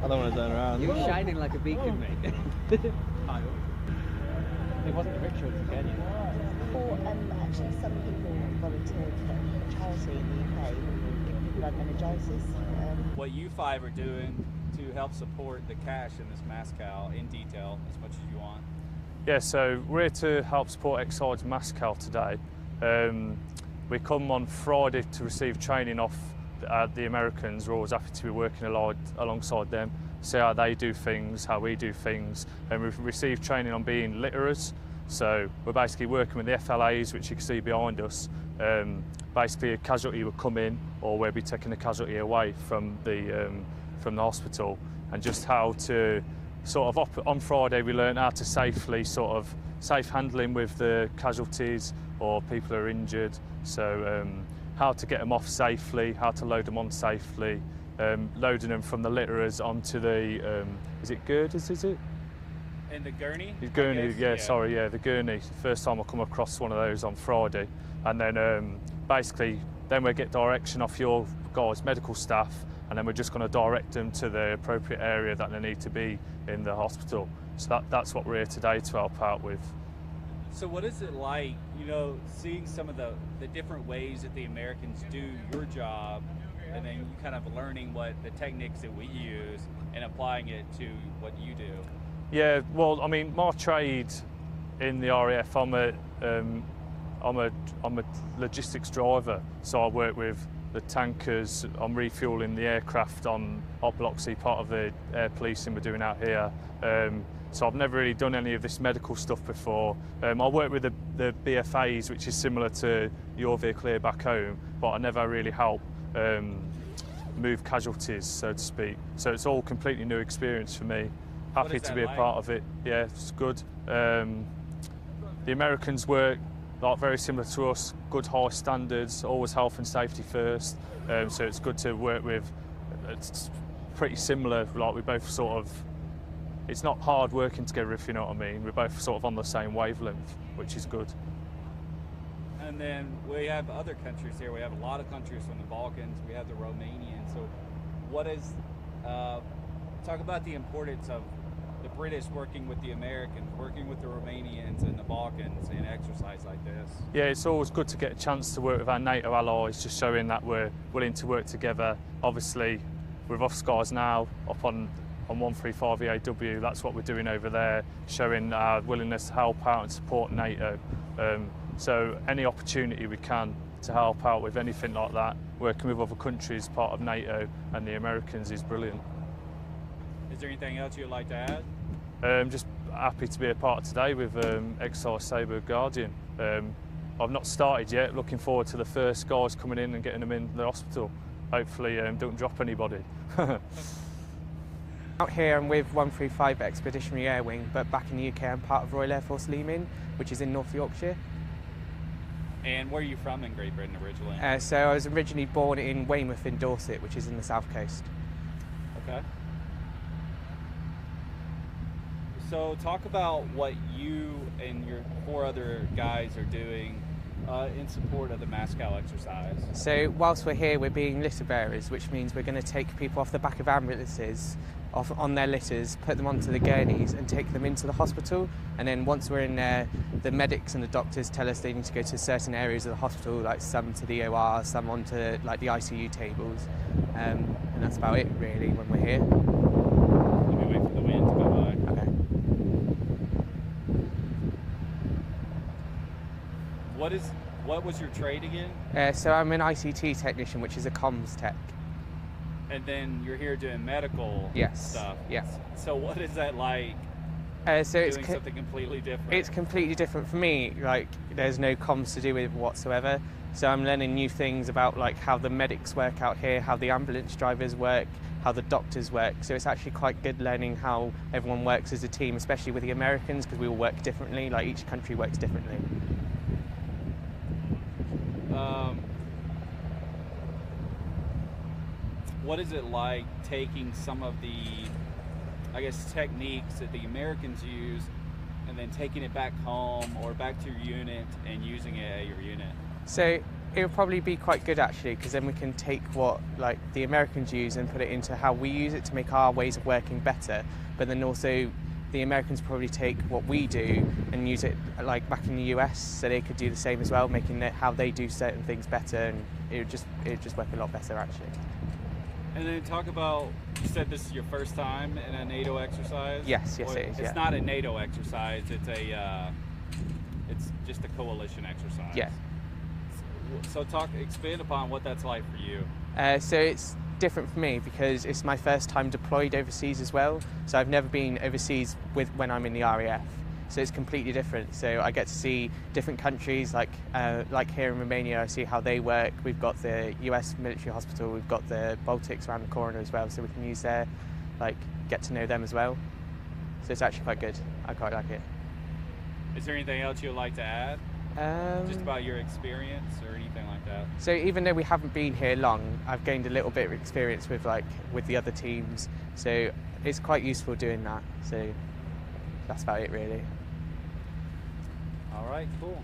I don't want to turn around. You're shining like a beacon, mate. It wasn't a ritual to get you. Or actually some people volunteered for a charity in the UK, giving people like meningitis. What you five are doing to help support the cache in this MASCAL in detail as much as you want. Yeah, so we're here to help support Exide's MASCAL today. We come on Friday to receive training off the Americans. We're always happy to be working alongside them, see how they do things, how we do things, and we've received training on being litterers. So we're basically working with the FLAs, which you can see behind us. Basically a casualty would come in, or we'll be taking the casualty away from the hospital, and just how to sort of, on Friday we learned how to safely safe handling with the casualties or people who are injured. So how to get them off safely, how to load them on safely, loading them from the litterers onto the, is it girders, is it? And the gurney? The gurney, yeah, sorry, yeah, the gurney. First time I come across one of those on Friday. And then basically, then we get direction off your guys' medical staff, and then we're just going to direct them to the appropriate area that they need to be in the hospital. So that's what we're here today to help out with. So what is it like, you know, seeing some of the different ways that the Americans do your job, and then you kind of learning what the techniques that we use and applying it to what you do? Yeah, well, I mean, my trade in the RAF, I'm a logistics driver, so I work with the tankers. I'm refuelling the aircraft on Op Block C, part of the air policing we're doing out here. So I've never really done any of this medical stuff before. I work with the BFAs, which is similar to your vehicle here back home, but I never really help move casualties, so to speak. So it's all completely new experience for me. Happy to be a part of it. Yeah, it's good. The Americans work like very similar to us, good high standards, always health and safety first. So it's good to work with. It's pretty similar, like we both sort of, it's not hard working together, if you know what I mean. We're both sort of on the same wavelength, which is good. And then we have other countries here. We have a lot of countries from the Balkans. We have the Romanians. So what is, talk about the importance of the British working with the Americans, working with the Romanians and the Balkans in exercise like this. Yeah, it's always good to get a chance to work with our NATO allies, just showing that we're willing to work together. Obviously, we're off skies now, up on 135 EAW, that's what we're doing over there, showing our willingness to help out and support NATO. So any opportunity we can to help out with anything like that, working with other countries, part of NATO and the Americans, is brilliant. Is there anything else you'd like to add? Just happy to be a part today with Exile Saber Guardian. I've not started yet, looking forward to the first guys coming in and getting them in the hospital. Hopefully don't drop anybody. Out here I'm with 135 Expeditionary Air Wing, but back in the UK I'm part of Royal Air Force Leman, which is in North Yorkshire. And where are you from in Great Britain originally? So I was originally born in Weymouth in Dorset, which is in the south coast. Okay. So talk about what you and your 4 other guys are doing in support of the MASCAL exercise. So whilst we're here, we're being litter bearers, which means we're going to take people off the back of ambulances, on their litters, put them onto the gurneys and take them into the hospital. And then once we're in there, the medics and the doctors tell us they need to go to certain areas of the hospital, like some to the OR, some onto like the ICU tables. And that's about it really when we're here. Let me wait for the wind to go by. Okay. What was your trade again? So I'm an ICT technician, which is a comms tech. And then you're here doing medical Yes. stuff. Yes. So what is that like So it's doing something completely different? It's completely different for me. Like, there's no comms to do with it whatsoever. So I'm learning new things about like how the medics work out here, how the ambulance drivers work, how the doctors work. So it's actually quite good learning how everyone works as a team, especially with the Americans, because we all work differently. Like, each country works differently. What is it like taking some of the, I guess, techniques that the Americans use and then taking it back home or back to your unit and using it at your unit? So it would probably be quite good, actually, because then we can take what like the Americans use and put it into how we use it to make our ways of working better. But then also the Americans probably take what we do and use it like back in the US, so they could do the same as well, making it how they do certain things better, and it would just work a lot better, actually. And then talk about, you said this is your first time in a NATO exercise? Yes, it is. It's yeah. not a NATO exercise, it's just a coalition exercise. Yeah. So expand upon what that's like for you. So it's different for me because it's my first time deployed overseas as well. So I've never been overseas when I'm in the RAF. So it's completely different. So I get to see different countries, like here in Romania, I see how they work. We've got the US military hospital, we've got the Baltics around the corner as well, so we can use their, get to know them as well. So it's actually quite good. I quite like it. Is there anything else you'd like to add? Just about your experience or anything like that? So even though we haven't been here long, I've gained a little bit of experience with the other teams. So it's quite useful doing that. So that's about it, really. All right, cool.